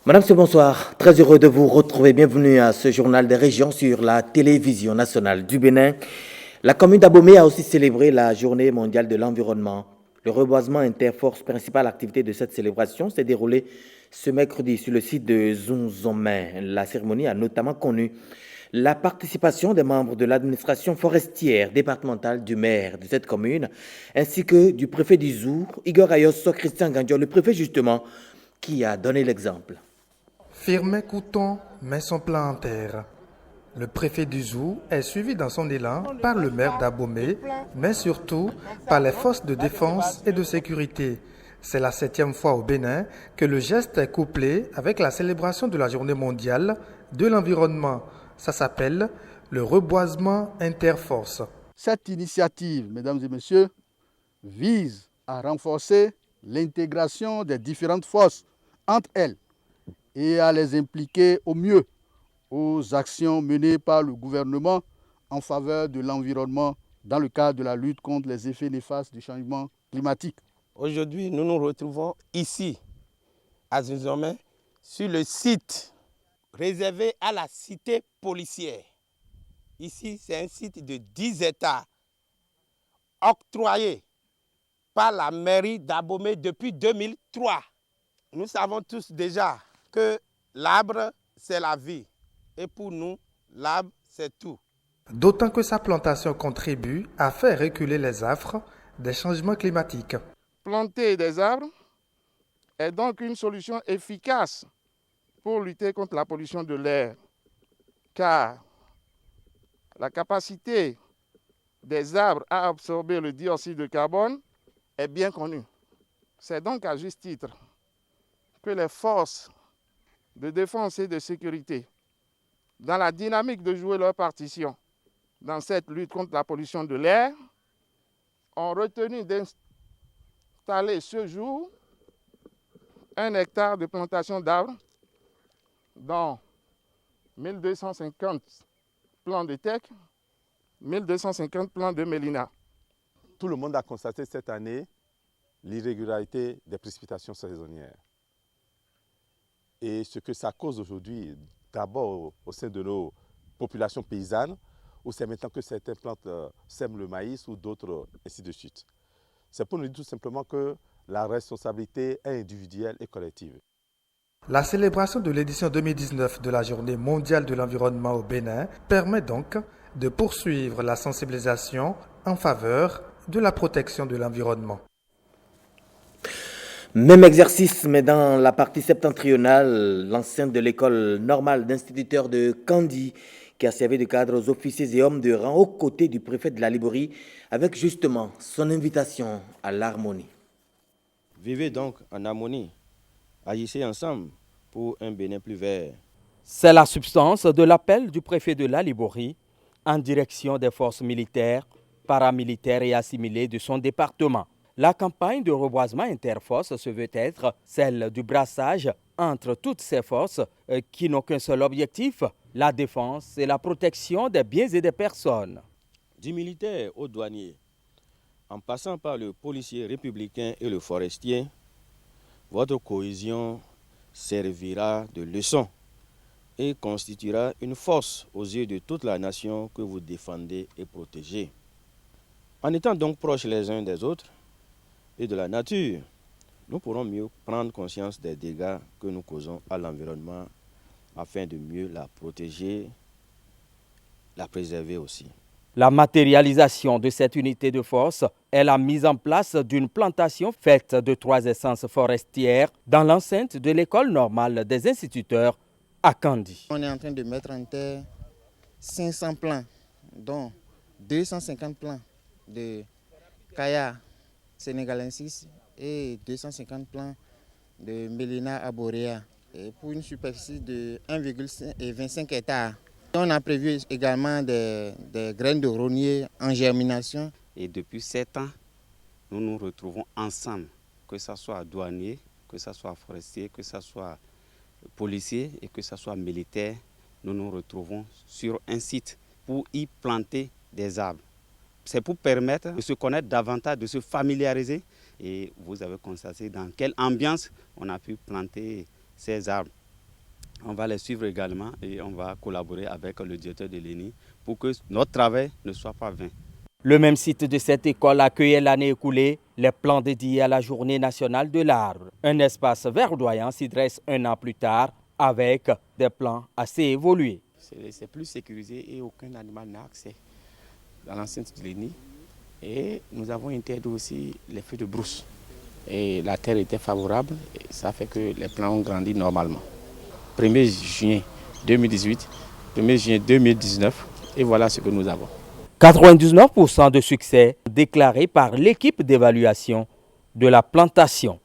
Madame, bonsoir. Très heureux de vous retrouver. Bienvenue à ce journal des régions sur la télévision nationale du Bénin. La commune d'Abomey a aussi célébré la journée mondiale de l'environnement. Le reboisement interforce, principale activité de cette célébration, s'est déroulé ce mercredi sur le site de Zunzomé. La cérémonie a notamment connu la participation des membres de l'administration forestière départementale, du maire de cette commune, ainsi que du préfet d'Izour, Igor Ayosso, Christian Gandio, le préfet justement, qui a donné l'exemple. Firmin Couton met son plan en terre. Le préfet du Zou est suivi dans son élan par le maire d'Abomey, mais surtout par les forces de défense et de sécurité. C'est la 7e fois au Bénin que le geste est couplé avec la célébration de la journée mondiale de l'environnement. Ça s'appelle le reboisement interforce. Cette initiative, mesdames et messieurs, vise à renforcer l'intégration des différentes forces entre elles et à les impliquer au mieux aux actions menées par le gouvernement en faveur de l'environnement dans le cadre de la lutte contre les effets néfastes du changement climatique. Aujourd'hui, nous nous retrouvons ici, à Zunzomé, sur le site réservé à la cité policière. Ici, c'est un site de 10 hectares octroyé par la mairie d'Abomey depuis 2003. Nous savons tous déjà que l'arbre, c'est la vie. Et pour nous, l'arbre, c'est tout. D'autant que sa plantation contribue à faire reculer les affres des changements climatiques. Planter des arbres est donc une solution efficace pour lutter contre la pollution de l'air, car la capacité des arbres à absorber le dioxyde de carbone est bien connue. C'est donc à juste titre que les forces de défense et de sécurité, dans la dynamique de jouer leur partition dans cette lutte contre la pollution de l'air, ont retenu d'installer ce jour 1 hectare de plantation d'arbres, dont 1250 plants de teck, 1250 plants de mélina. Tout le monde a constaté cette année l'irrégularité des précipitations saisonnières. Et ce que ça cause aujourd'hui, d'abord au sein de nos populations paysannes, où c'est maintenant que certaines plantes sèment le maïs ou d'autres, ainsi de suite. C'est pour nous dire tout simplement que la responsabilité est individuelle et collective. La célébration de l'édition 2019 de la Journée mondiale de l'environnement au Bénin permet donc de poursuivre la sensibilisation en faveur de la protection de l'environnement. Même exercice, mais dans la partie septentrionale, l'enceinte de l'école normale d'instituteurs de Kandi, qui a servi de cadre aux officiers et hommes de rang aux côtés du préfet de la Liborie, avec justement son invitation à l'harmonie. Vivez donc en harmonie, agissez ensemble pour un Bénin plus vert. C'est la substance de l'appel du préfet de la Liborie en direction des forces militaires, paramilitaires et assimilées de son département. La campagne de reboisement interforce se veut être celle du brassage entre toutes ces forces qui n'ont qu'un seul objectif, la défense et la protection des biens et des personnes. Du militaire au douanier, en passant par le policier républicain et le forestier, votre cohésion servira de leçon et constituera une force aux yeux de toute la nation que vous défendez et protégez. En étant donc proches les uns des autres et de la nature, nous pourrons mieux prendre conscience des dégâts que nous causons à l'environnement afin de mieux la protéger, la préserver aussi. La matérialisation de cette unité de force est la mise en place d'une plantation faite de 3 essences forestières dans l'enceinte de l'école normale des instituteurs à Kandi. On est en train de mettre en terre 500 plants, dont 250 plants de Kaya sénégalensis et 250 plants de Mélina arborea pour une superficie de 1,25 hectares. On a prévu également des graines de rognier en germination. Et depuis 7 ans, nous nous retrouvons ensemble, que ce soit douanier, que ce soit forestier, que ce soit policier et que ce soit militaire. Nous nous retrouvons sur un site pour y planter des arbres. C'est pour permettre de se connaître davantage, de se familiariser. Et vous avez constaté dans quelle ambiance on a pu planter ces arbres. On va les suivre également et on va collaborer avec le directeur de l'ENI pour que notre travail ne soit pas vain. Le même site de cette école accueillait l'année écoulée les plans dédiés à la Journée nationale de l'arbre. Un espace verdoyant s'y dresse un an plus tard avec des plans assez évolués. C'est plus sécurisé et aucun animal n'a accès dans l'enceinte de l'ENI. Et nous avons interdit aussi les feux de brousse. Et la terre était favorable et ça fait que les plants ont grandi normalement. 1er juin 2018, 1er juin 2019 et voilà ce que nous avons. 99% de succès déclaré par l'équipe d'évaluation de la plantation.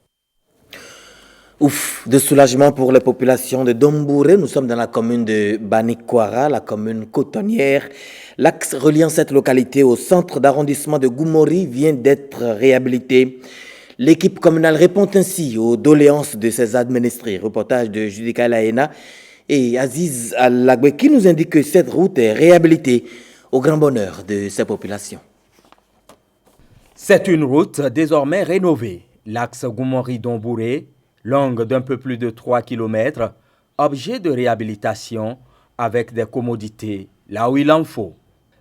Ouf, de soulagement pour les populations de Dombouré. Nous sommes dans la commune de Banikwara, la commune cotonnière. L'axe reliant cette localité au centre d'arrondissement de Goumori vient d'être réhabilité. L'équipe communale répond ainsi aux doléances de ses administrés. Reportage de Judika Laena et Aziz Al-Lagwe qui nous indique que cette route est réhabilitée au grand bonheur de ces populations. C'est une route désormais rénovée. L'axe Goumori-Dombouré, longue d'un peu plus de 3 km, objet de réhabilitation avec des commodités là où il en faut.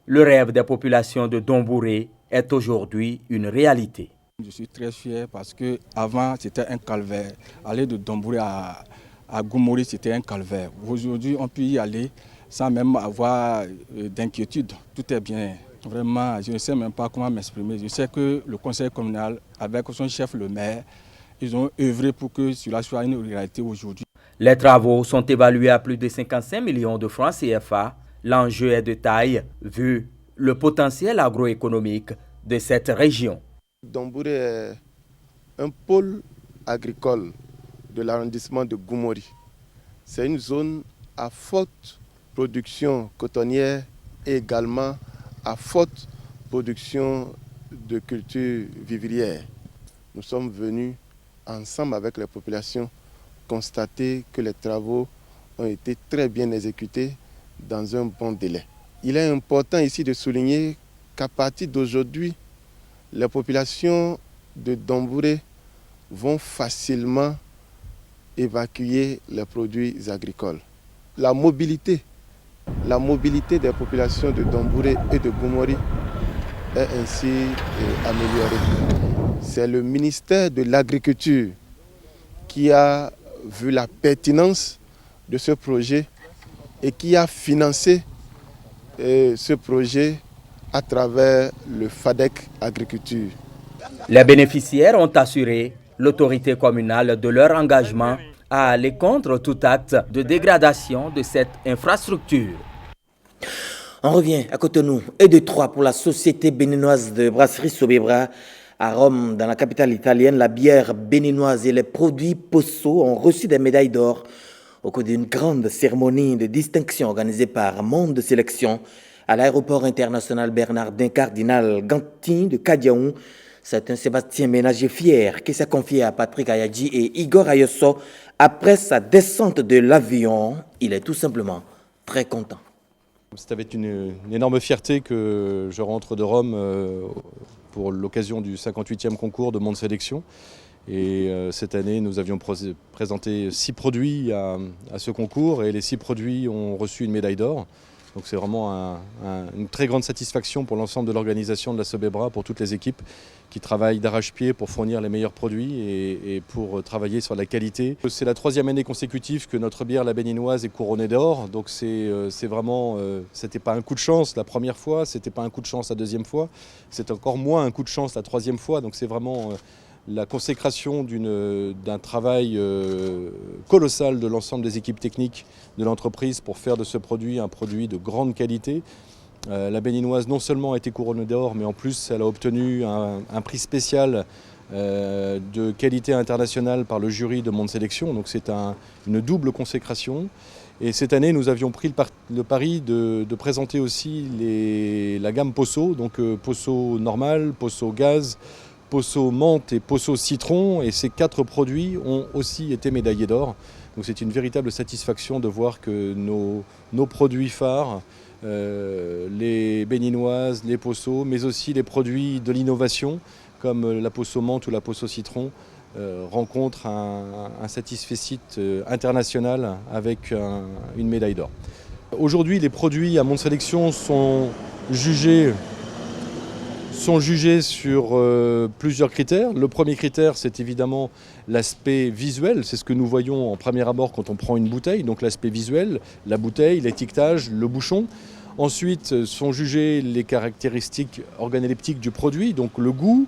Le rêve des populations de Dombouré est aujourd'hui une réalité. Je suis très fier parce qu'avant c'était un calvaire. Aller de Dombouré à Goumori c'était un calvaire. Aujourd'hui on peut y aller sans même avoir d'inquiétude. Tout est bien. Vraiment, je ne sais même pas comment m'exprimer. Je sais que le conseil communal, avec son chef le maire, ils ont œuvré pour que cela soit une réalité aujourd'hui. Les travaux sont évalués à plus de 55 millions de francs CFA. L'enjeu est de taille, vu le potentiel agroéconomique de cette région. Dombouré est un pôle agricole de l'arrondissement de Goumori. C'est une zone à forte production cotonnière et également à forte production de cultures vivrières. Nous sommes venus ensemble avec les populations constater que les travaux ont été très bien exécutés dans un bon délai. Il est important ici de souligner qu'à partir d'aujourd'hui, les populations de Dombouré vont facilement évacuer les produits agricoles. La mobilité des populations de Dombouré et de Goumori est ainsi améliorée. C'est le ministère de l'Agriculture qui a vu la pertinence de ce projet et qui a financé ce projet à travers le FADEC Agriculture. Les bénéficiaires ont assuré l'autorité communale de leur engagement à aller contre tout acte de dégradation de cette infrastructure. On revient à Cotonou et de Troyes pour la société béninoise de brasserie Sobebra. À Rome, dans la capitale italienne, la bière béninoise et les produits Posso ont reçu des médailles d'or au cours d'une grande cérémonie de distinction organisée par Monde de Sélection à l'aéroport international Bernardin Cardinal Gantin de Kadiaou. C'est un Sébastien Ménager fier qui s'est confié à Patrick Ayadji et Igor Ayosso après sa descente de l'avion. Il est tout simplement très content. C'est avec une énorme fierté que je rentre de Rome pour l'occasion du 58e concours de Monde Sélection. Et cette année, nous avions présenté 6 produits à ce concours et les 6 produits ont reçu une médaille d'or. Donc c'est vraiment une très grande satisfaction pour l'ensemble de l'organisation de la Sobebra, pour toutes les équipes qui travaillent d'arrache-pied pour fournir les meilleurs produits et pour travailler sur la qualité. C'est la 3e année consécutive que notre bière, la béninoise, est couronnée d'or. Donc c'est vraiment, c'était pas un coup de chance la première fois, c'était pas un coup de chance la deuxième fois, c'est encore moins un coup de chance la 3e fois. Donc c'est vraiment la consécration d'un travail colossal de l'ensemble des équipes techniques de l'entreprise pour faire de ce produit un produit de grande qualité. La béninoise non seulement a été couronnée d'or, mais en plus elle a obtenu un prix spécial de qualité internationale par le jury de Monde Sélection. Donc c'est une double consécration. Et cette année, nous avions pris le pari de présenter aussi la gamme Posso, donc Posso normal, Posso gaz, Posso menthe et Posso citron, et ces 4 produits ont aussi été médaillés d'or. Donc c'est une véritable satisfaction de voir que nos produits phares, les béninoises, les Posso, mais aussi les produits de l'innovation, comme la peau saumante ou la peau au citron, rencontrent un satisfecit international avec une médaille d'or. Aujourd'hui, les produits à Monde Sélection sont jugés sur plusieurs critères. Le premier critère, c'est évidemment l'aspect visuel. C'est ce que nous voyons en premier abord quand on prend une bouteille. Donc l'aspect visuel, la bouteille, l'étiquetage, le bouchon. Ensuite sont jugées les caractéristiques organoleptiques du produit, donc le goût,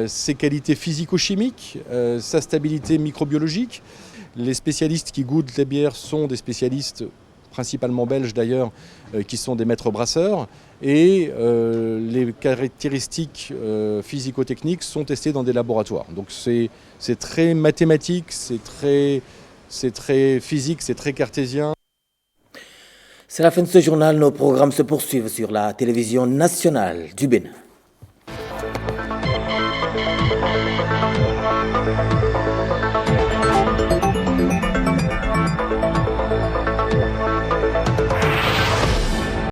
ses qualités physico-chimiques, sa stabilité microbiologique. Les spécialistes qui goûtent les bières sont des spécialistes, principalement belges d'ailleurs, qui sont des maîtres brasseurs. Et les caractéristiques physico-techniques sont testées dans des laboratoires. Donc c'est très mathématique, c'est très physique, c'est très cartésien. C'est la fin de ce journal. Nos programmes se poursuivent sur la télévision nationale du Bénin.